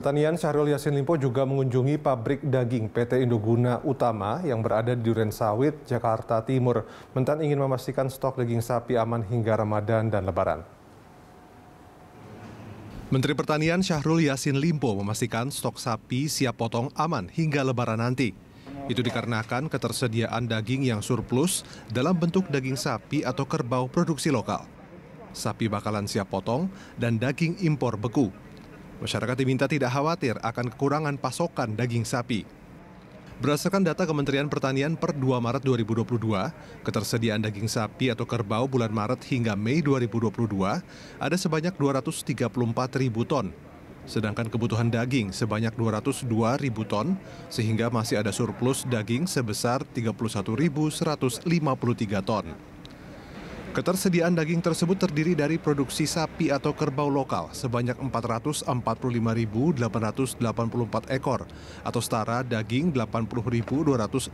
Pertanian Syahrul Yassin Limpo juga mengunjungi pabrik daging PT Indoguna Utama yang berada di Duren Sawit, Jakarta Timur. Mentan ingin memastikan stok daging sapi aman hingga Ramadan dan Lebaran. Menteri Pertanian Syahrul Yassin Limpo memastikan stok sapi siap potong aman hingga Lebaran nanti. Itu dikarenakan ketersediaan daging yang surplus dalam bentuk daging sapi atau kerbau produksi lokal. Sapi bakalan siap potong dan daging impor beku. Masyarakat diminta tidak khawatir akan kekurangan pasokan daging sapi. Berdasarkan data Kementerian Pertanian per 2 Maret 2022, ketersediaan daging sapi atau kerbau bulan Maret hingga Mei 2022 ada sebanyak 234.000 ton. Sedangkan kebutuhan daging sebanyak 202.000 ton, sehingga masih ada surplus daging sebesar 31.153 ton. Ketersediaan daging tersebut terdiri dari produksi sapi atau kerbau lokal sebanyak 445.884 ekor atau setara daging 80.268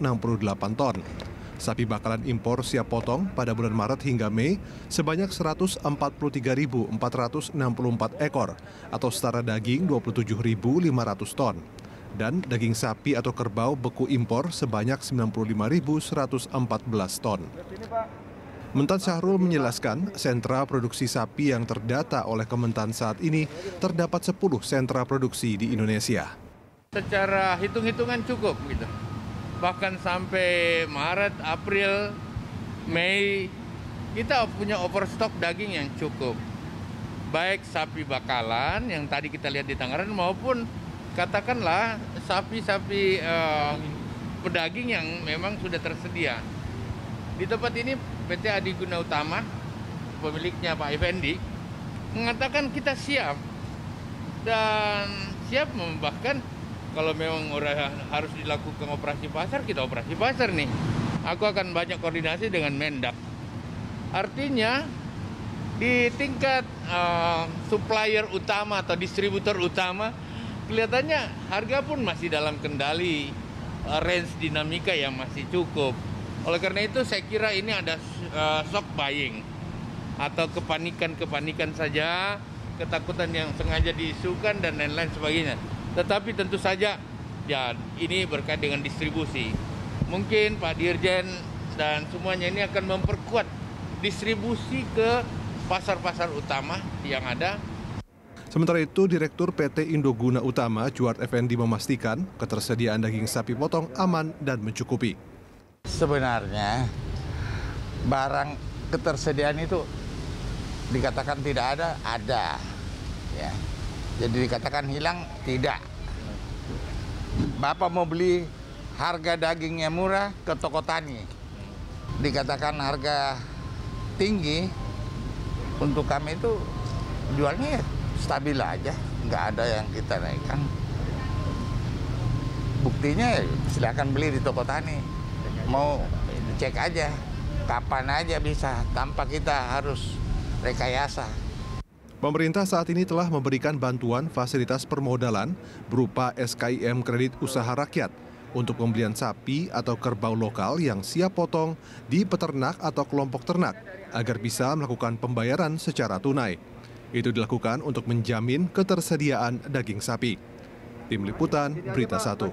ton. Sapi bakalan impor siap potong pada bulan Maret hingga Mei sebanyak 143.464 ekor atau setara daging 27.500 ton. Dan daging sapi atau kerbau beku impor sebanyak 95.114 ton. Mentan Syahrul menjelaskan, sentra produksi sapi yang terdata oleh Kementan saat ini terdapat 10 sentra produksi di Indonesia. Secara hitung-hitungan cukup gitu. Bahkan sampai Maret, April, Mei, kita punya overstok daging yang cukup. Baik sapi bakalan yang tadi kita lihat di Tangerang maupun katakanlah sapi-sapi pedaging yang memang sudah tersedia. Di tempat ini PT Indoguna Utama, pemiliknya Pak Effendi, mengatakan kita siap dan siap bahkan kalau memang harus dilakukan operasi pasar, kita operasi pasar nih. Aku akan banyak koordinasi dengan Mendak. Artinya di tingkat supplier utama atau distributor utama, kelihatannya harga pun masih dalam kendali, range dinamika yang masih cukup. Oleh karena itu saya kira ini ada shock buying atau kepanikan saja, ketakutan yang sengaja diisukan dan lain-lain sebagainya. Tetapi tentu saja ya ini berkait dengan distribusi. Mungkin Pak Dirjen dan semuanya ini akan memperkuat distribusi ke pasar-pasar utama yang ada. Sementara itu, Direktur PT Indoguna Utama, Juard Effendi memastikan ketersediaan daging sapi potong aman dan mencukupi. Sebenarnya barang ketersediaan itu dikatakan tidak ada, ya. Jadi dikatakan hilang, tidak. Bapak mau beli harga dagingnya murah ke toko tani, dikatakan harga tinggi, untuk kami itu jualnya stabil aja, nggak ada yang kita naikkan. Buktinya silakan beli di toko tani. Mau cek aja, kapan aja bisa, tanpa kita harus rekayasa. Pemerintah saat ini telah memberikan bantuan fasilitas permodalan berupa SKIM Kredit Usaha Rakyat untuk pembelian sapi atau kerbau lokal yang siap potong di peternak atau kelompok ternak agar bisa melakukan pembayaran secara tunai. Itu dilakukan untuk menjamin ketersediaan daging sapi. Tim Liputan, Berita 1.